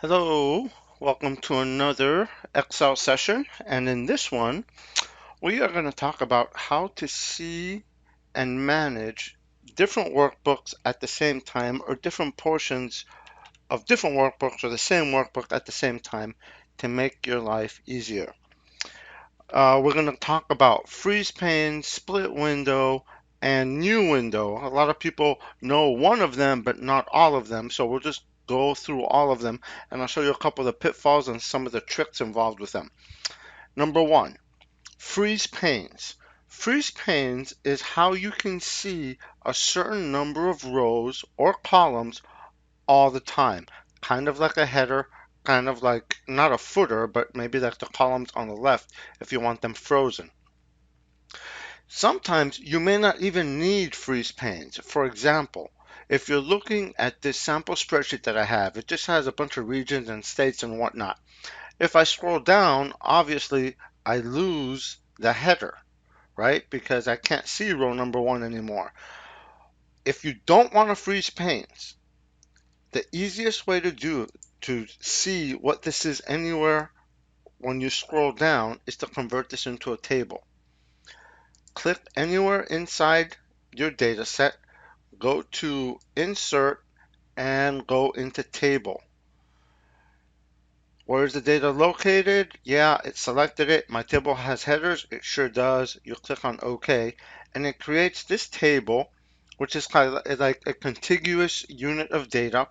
Hello, welcome to another Excel session. And in this one, we are going to talk about how to see and manage different workbooks at the same time, or different portions of different workbooks or the same workbook at the same time to make your life easier. We're going to talk about freeze pane, split window, and new window. A lot of people know one of them, but not all of them. So we'll just go through all of them, and I'll show you a couple of the pitfalls and some of the tricks involved with them. Number one, freeze panes. Freeze panes is how you can see a certain number of rows or columns all the time. Kind of like a header, kind of like not a footer, but maybe like the columns on the left if you want them frozen. Sometimes you may not even need freeze panes. For example, if you're looking at this sample spreadsheet that I have, it just has a bunch of regions and states and whatnot. If I scroll down, obviously I lose the header, right? Because I can't see row number one anymore. If you don't want to freeze panes, the easiest way to see what this is anywhere when you scroll down is to convert this into a table. Click anywhere inside your data set, go to Insert, and go into Table. Where is the data located? Yeah, it selected it. My table has headers. It sure does. You click on OK, and it creates this table, which is kind of like a contiguous unit of data.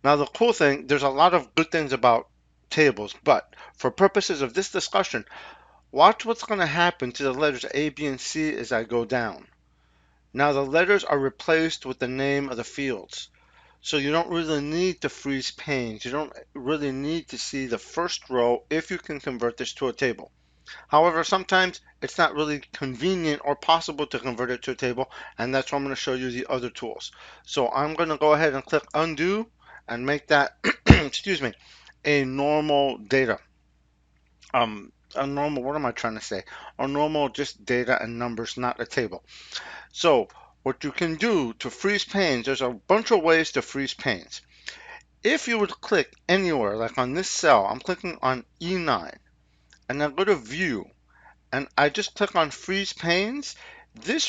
Now, the cool thing, there's a lot of good things about tables, but for purposes of this discussion, watch what's going to happen to the letters A, B, and C as I go down. Now the letters are replaced with the name of the fields. So you don't really need to freeze panes. You don't really need to see the first row if you can convert this to a table. However, sometimes it's not really convenient or possible to convert it to a table, and that's why I'm going to show you the other tools. So I'm going to go ahead and click undo and make that, excuse me, a normal data. A normal, what am I trying to say? A normal just data and numbers, not a table. So what you can do to freeze panes, there's a bunch of ways to freeze panes. If you would click anywhere, like on this cell, I'm clicking on E9, and then go to View, and I just click on Freeze Panes. The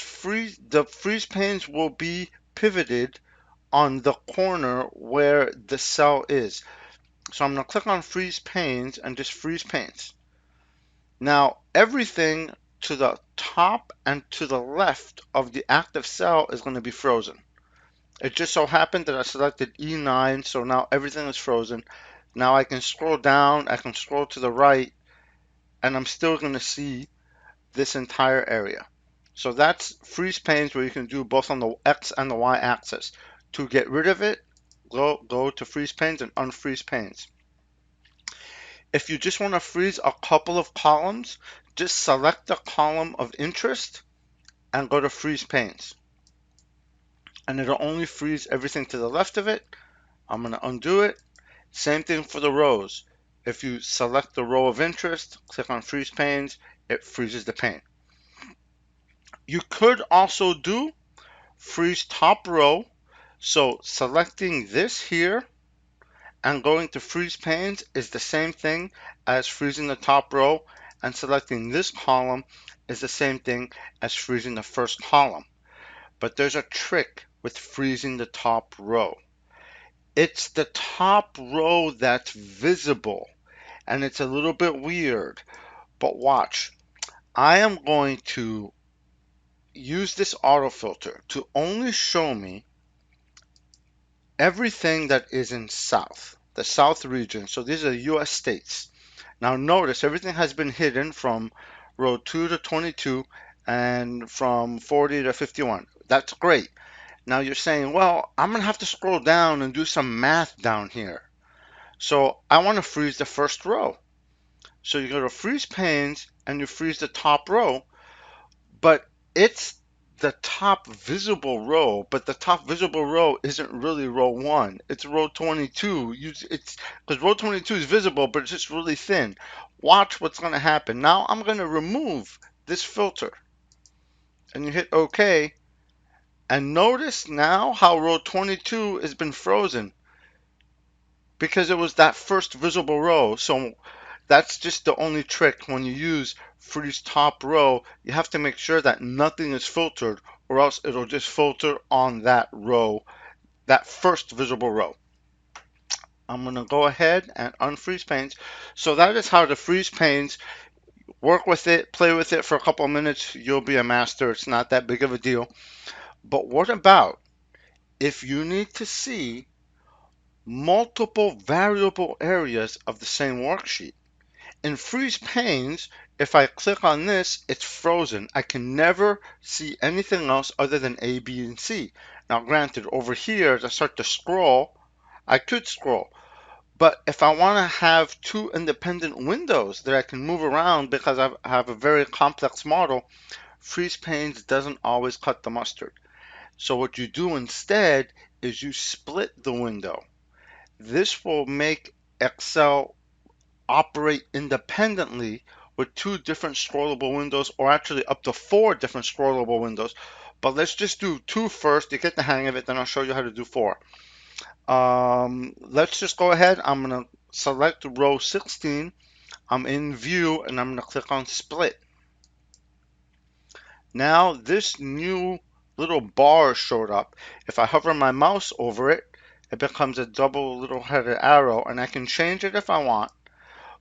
freeze panes will be pivoted on the corner where the cell is. So I'm going to click on Freeze Panes and just freeze panes. Now everything to the top and to the left of the active cell is going to be frozen. It just so happened that I selected E9, so now everything is frozen. Now I can scroll down, I can scroll to the right, and I'm still going to see this entire area. So that's freeze panes, where you can do both on the X and the Y axis. To get rid of it, go to freeze panes and unfreeze panes. If you just want to freeze a couple of columns, just select the column of interest and go to freeze panes. And it'll only freeze everything to the left of it. I'm going to undo it. Same thing for the rows. If you select the row of interest, click on freeze panes, it freezes the pane. You could also do freeze top row. So selecting this here and going to freeze panes is the same thing as freezing the top row, and selecting this column is the same thing as freezing the first column. But there's a trick with freezing the top row. It's the top row that's visible, and it's a little bit weird, but watch. I am going to use this auto filter to only show me everything that is in South, the South region. So these are US states. Now notice everything has been hidden from row 2 to 22 and from 40 to 51. That's great. Now you're saying, well, I'm going to have to scroll down and do some math down here. So I want to freeze the first row. So you go to freeze panes and you freeze the top row, but it's the top visible row, but the top visible row isn't really row 1. It's row 22. It's because row 22 is visible, but it's just really thin. Watch what's going to happen. Now I'm going to remove this filter, and you hit OK, and notice now how row 22 has been frozen. because it was that first visible row. So that's just the only trick when you use freeze top row. You have to make sure that nothing is filtered, or else it'll just filter on that row, that first visible row. I'm going to go ahead and unfreeze panes. So that is how to freeze panes. Work with it, play with it for a couple of minutes. You'll be a master. It's not that big of a deal. But what about if you need to see multiple variable areas of the same worksheet? In freeze panes, if I click on this, it's frozen. I can never see anything else other than A, B, and C. Now, granted, over here, as I start to scroll, I could scroll. But if I want to have two independent windows that I can move around because I have a very complex model, freeze panes doesn't always cut the mustard. So what you do instead is you split the window. This will make Excel operate independently with two different scrollable windows, or actually up to four different scrollable windows. But let's just do two first to get the hang of it, then I'll show you how to do four. Let's just go ahead. I'm going to select row 16. I'm in view and I'm going to click on split. Now this new little bar showed up. If I hover my mouse over it, it becomes a double little headed arrow, and I can change it if I want.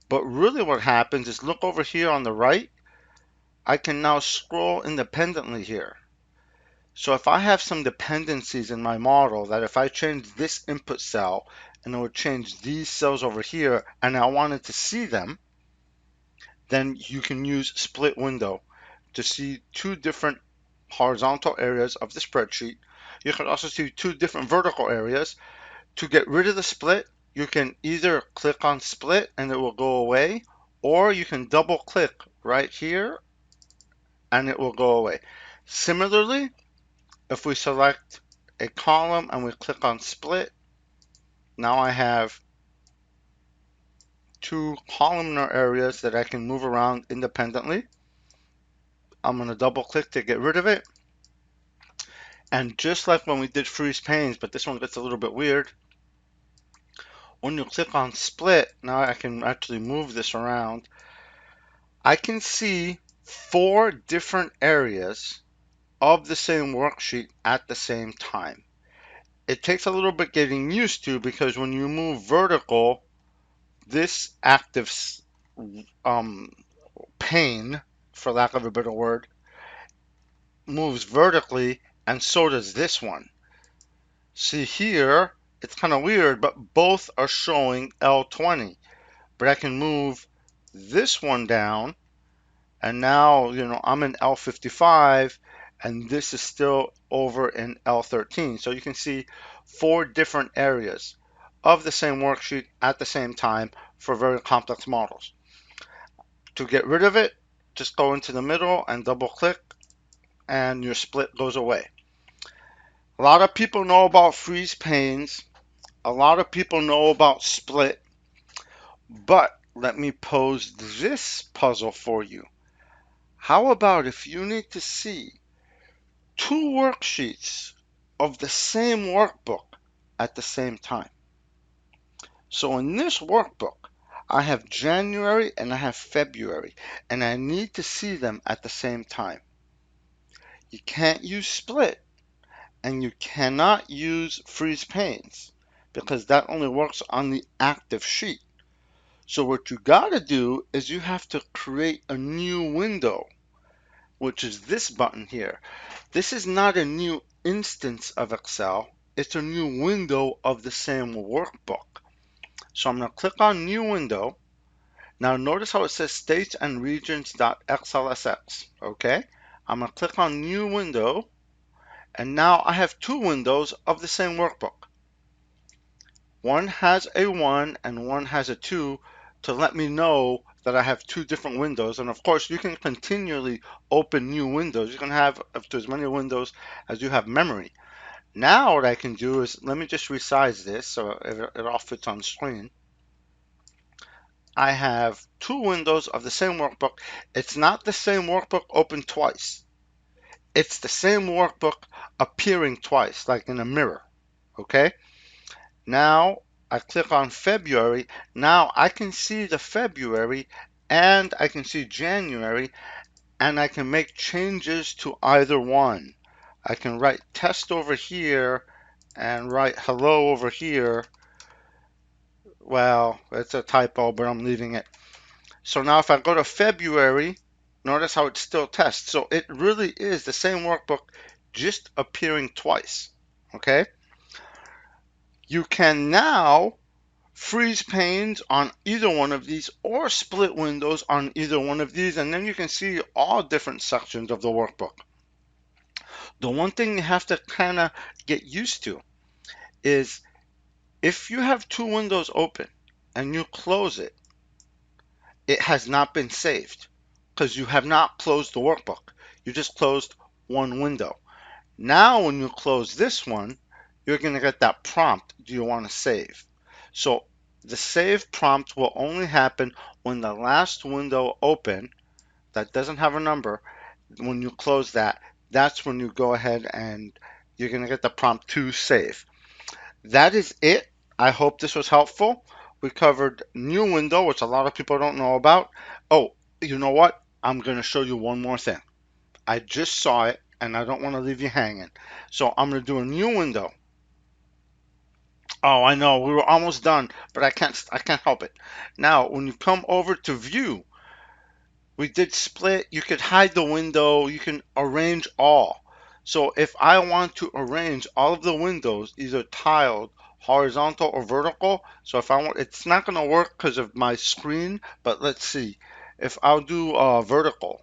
But really what happens is, look over here on the right, I can now scroll independently here. So if I have some dependencies in my model, that if I change this input cell and it would change these cells over here and I wanted to see them, then you can use split window to see two different horizontal areas of the spreadsheet. You can also see two different vertical areas. To get rid of the split, you can either click on split and it will go away, or you can double click right here and it will go away. Similarly, if we select a column and we click on split, now I have two columnar areas that I can move around independently. I'm going to double click to get rid of it. And just like when we did freeze panes, but this one gets a little bit weird, when you click on split, now I can actually move this around. I can see four different areas of the same worksheet at the same time. It takes a little bit getting used to, because when you move vertical, this active um, pane, for lack of a better word, moves vertically, and so does this one. See here, it's kind of weird, but both are showing L20. But I can move this one down, and now, I'm in L55, and this is still over in L13. So you can see four different areas of the same worksheet at the same time for very complex models. To get rid of it, just go into the middle and double click, and your split goes away. A lot of people know about freeze panes. A lot of people know about split. But let me pose this puzzle for you. How about if you need to see two worksheets of the same workbook at the same time? So in this workbook, I have January and I have February, and I need to see them at the same time. You can't use split, and you cannot use freeze panes, because that only works on the active sheet. So what you gotta do is you have to create a new window, which is this button here. This is not a new instance of Excel, it's a new window of the same workbook. So I'm going to click on new window. Now notice how it says states and regions.xlsx. Okay, I'm going to click on new window, and now I have two windows of the same workbook. One has a 1 and one has a 2 to let me know that I have two different windows. And of course, you can continually open new windows. You can have up to as many windows as you have memory. Now what I can do is, let me just resize this so it all fits on screen. I have two windows of the same workbook. It's not the same workbook open twice. It's the same workbook appearing twice, like in a mirror. Okay? Now I click on February. Now I can see the February and I can see January, and I can make changes to either one. I can write test over here and write hello over here. Well, it's a typo, but I'm leaving it. So now if I go to February, notice how it's still test. So it really is the same workbook, just appearing twice. Okay? You can now freeze panes on either one of these or split windows on either one of these, and then you can see all different sections of the workbook. The one thing you have to kind of get used to is if you have two windows open and you close it, it has not been saved because you have not closed the workbook. You just closed one window. Now, when you close this one, you're going to get that prompt. Do you want to save? So the save prompt will only happen when the last window open that doesn't have a number, when you close that, that's when you go ahead and you're going to get the prompt to save. That is it. I hope this was helpful. We covered new window, which a lot of people don't know about. Oh, you know what? I'm going to show you one more thing. I just saw it and I don't want to leave you hanging. So I'm going to do a new window. Oh, I know, we were almost done, but I can't help it. Now, when you come over to view, we did split. You could hide the window. You can arrange all. So if I want to arrange all of the windows, either tiled, horizontal, or vertical, so if I want, it's not going to work because of my screen, but let's see. If I'll do vertical,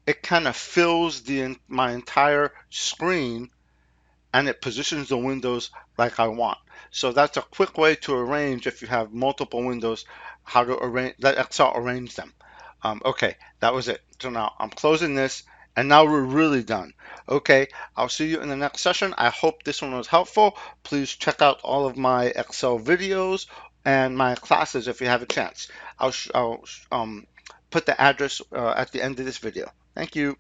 it kind of fills my entire screen and it positions the windows like I want. So that's a quick way to arrange if you have multiple windows, how to arrange, let Excel arrange them. Okay, that was it. So now I'm closing this and now we're really done. Okay, I'll see you in the next session. I hope this one was helpful. Please check out all of my Excel videos and my classes if you have a chance. I'll put the address at the end of this video. Thank you.